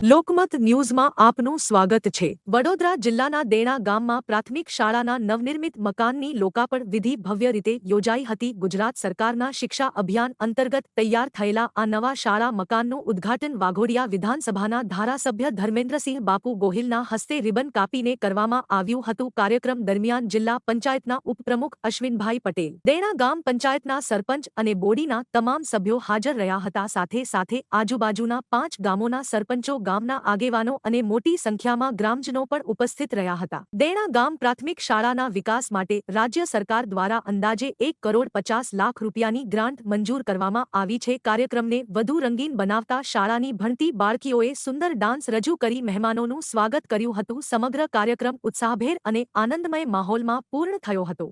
લોકમત ન્યૂઝમાં આપનું સ્વાગત છે। વડોદરા જિલ્લાના દેણા ગામમાં પ્રાથમિક શાળાના નવનિર્મિત મકાનની લોકાર્પણ વિધિ ભવ્ય રીતે યોજાઈ હતી। ગુજરાત સરકારના શિક્ષા અભિયાન અંતર્ગત તૈયાર થયેલા આ નવા શાળા મકાનનું ઉદ્ઘાટન વાઘોડિયા વિધાનસભાના ધારાસભ્ય ધર્મેન્દ્રસિંહ બાપુ ગોહિલના હસ્તે રિબન કાપીને કરવામાં આવ્યું હતું। કાર્યક્રમ દરમિયાન જિલ્લા પંચાયતના ઉપપ્રમુખ અશ્વિનભાઈ પટેલ, દેણા ગામ પંચાયતના સરપંચ અને બોડીના તમામ સભ્યો હાજર રહ્યા હતા। સાથે સાથે આજુબાજુના 5 ગામોના સરપંચો, ગામના આગેવાનો અને મોટી સંખ્યામાં ગ્રામજનો પણ ઉપસ્થિત રહ્યા હતા। દેણા ગામ પ્રાથમિક શાળાના વિકાસ માટે રાજ્ય સરકાર દ્વારા અંદાજે 1,50,00,000 રૂપિયાની ગ્રાન્ટ મંજૂર કરવામાં આવી છે। કાર્યક્રમને વધુ રંગીન બનાવતા શાળાની ભણતી બાળકીઓએ સુંદર ડાન્સ રજૂ કરી મહેમાનોનું સ્વાગત કર્યું હતું। સમગ્ર કાર્યક્રમ ઉત્સાહભેર અને આનંદમય માહોલમાં પૂર્ણ થયો હતો।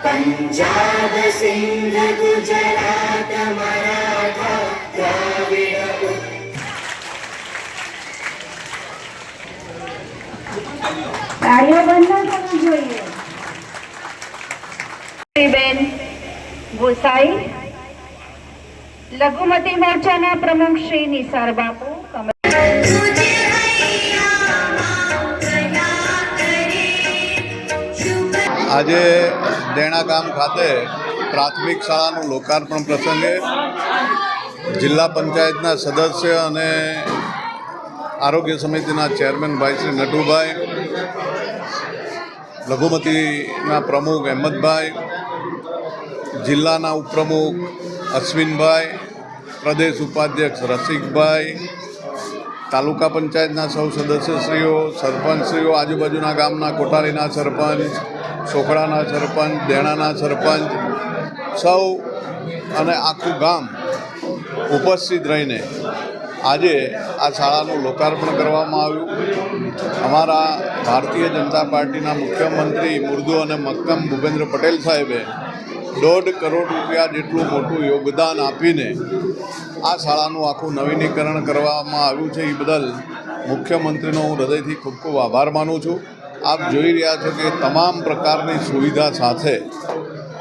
पंजाब सिंध गुजरात मराठा द्राविड़ तालियों बंद करनी चाहिए। बेन गोसाई, लघुमती मोर्चाना प्रमुख श्री निसार बापू આજે દેણા ગામ ખાતે પ્રાથમિક શાળાનું લોકાર્પણ પ્રસંગે જિલ્લા પંચાયતના સદસ્ય અને આરોગ્ય સમિતિના ચેરમેન ભાઈ શ્રી નટુભાઈ, લઘુમતીના પ્રમુખ અહેમદભાઈ, જિલ્લાના ઉપપ્રમુખ અશ્વિનભાઈ, પ્રદેશ ઉપાધ્યક્ષ રસિકભાઈ, તાલુકા પંચાયતના સૌ સદસ્યશ્રીઓ, સરપંચશ્રીઓ, આજુબાજુના ગામના કોઠારીના સરપંચ, સોખડાના સરપંચ, દેણાના સરપંચ સૌ અને આખું ગામ ઉપસ્થિત રહીને આજે આ શાળાનું લોકાર્પણ કરવામાં આવ્યું। અમારા ભારતીય જનતા પાર્ટીના મુખ્યમંત્રી મૃદુ અને મક્કમ ભૂપેન્દ્ર પટેલ સાહેબે 1.5 કરોડ રૂપિયા જેટલું મોટું યોગદાન આપીને આ શાળાનું આખું નવીનીકરણ કરવામાં આવ્યું છે। એ બદલ મુખ્યમંત્રીનો હું હૃદયથી ખૂબ ખૂબ આભાર માનું છું। આપ જોઈ રહ્યા છો કે તમામ પ્રકારની સુવિધા સાથે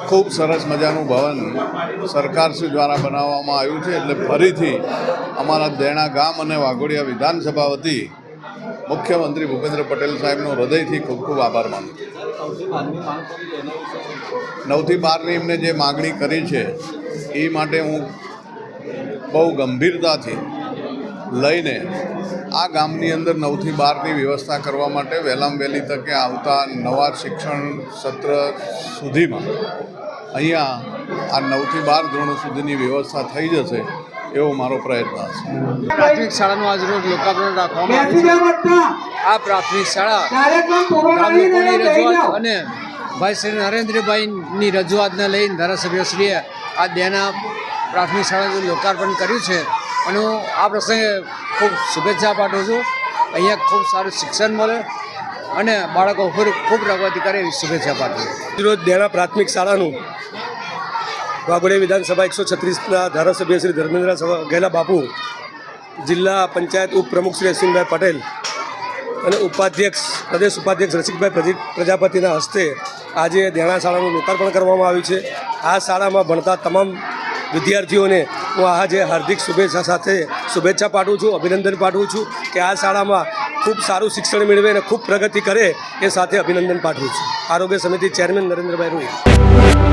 ખૂબ સરસ મજાનું ભવન સરકારશ્રી દ્વારા બનાવવામાં આવ્યું છે। એટલે ફરીથી અમારા દેણા ગામ અને વાઘોડિયા વિધાનસભા વતી મુખ્યમંત્રી ભૂપેન્દ્ર પટેલ સાહેબનો હૃદયથી ખૂબ ખૂબ આભાર માનું છું। 9 થી 12ની એમને જે માગણી કરી છે એ માટે હું બહુ ગંભીરતાથી લઈને આ ગામની અંદર 9 થી 12ની વ્યવસ્થા કરવા માટે વહેલામાં વહેલી તકે આવતા નવા શિક્ષણ સત્ર સુધીમાં અહીંયા આ 9 થી 12 ધોરણ સુધીની વ્યવસ્થા થઈ જશે એવો મારો પ્રયત્ન હશે। પ્રાથમિક શાળાનું આજરોજ લોકાર્પણ રાખવામાં આવ્યું છે। આ પ્રાથમિક શાળા ગામ લોકોની રજૂઆત અને ભાઈ શ્રી નરેન્દ્રભાઈની રજૂઆતને લઈને ધારાસભ્યશ્રીએ આ દેણા પ્રાથમિક શાળાનું લોકાર્પણ કર્યું છે અને હું આ પ્રસંગે ખૂબ શુભેચ્છા પાઠવું છું। અહીંયા ખૂબ સારું શિક્ષણ મળે અને બાળકો ખૂબ પ્રગતિ કરે એવી શુભેચ્છા પાઠવું છું। રોજ દેણા પ્રાથમિક શાળાનું વાઘોડિયા વિધાનસભા 136ના ધારાસભ્ય શ્રી ધર્મેન્દ્ર ગેલા બાપુ, જિલ્લા પંચાયત ઉપપ્રમુખ શ્રી અશ્વિનભાઈ પટેલ અને પ્રદેશ ઉપાધ્યક્ષ રસિકભાઈ પ્રજાપતિના હસ્તે આજે દેણા શાળાનું લોકાર્પણ કરવામાં આવ્યું છે। આ શાળામાં ભણતા તમામ વિદ્યાર્થીઓને હું આજે હાર્દિક શુભેચ્છા સાથે શુભેચ્છા પાઠવું છું, અભિનંદન પાઠવું છું કે આ શાળામાં ખૂબ સારું શિક્ષણ મેળવે અને ખૂબ પ્રગતિ કરે એ સાથે અભિનંદન પાઠવું છું। આરોગ્ય સમિતિ ચેરમેન નરેન્દ્રભાઈ રોહિત।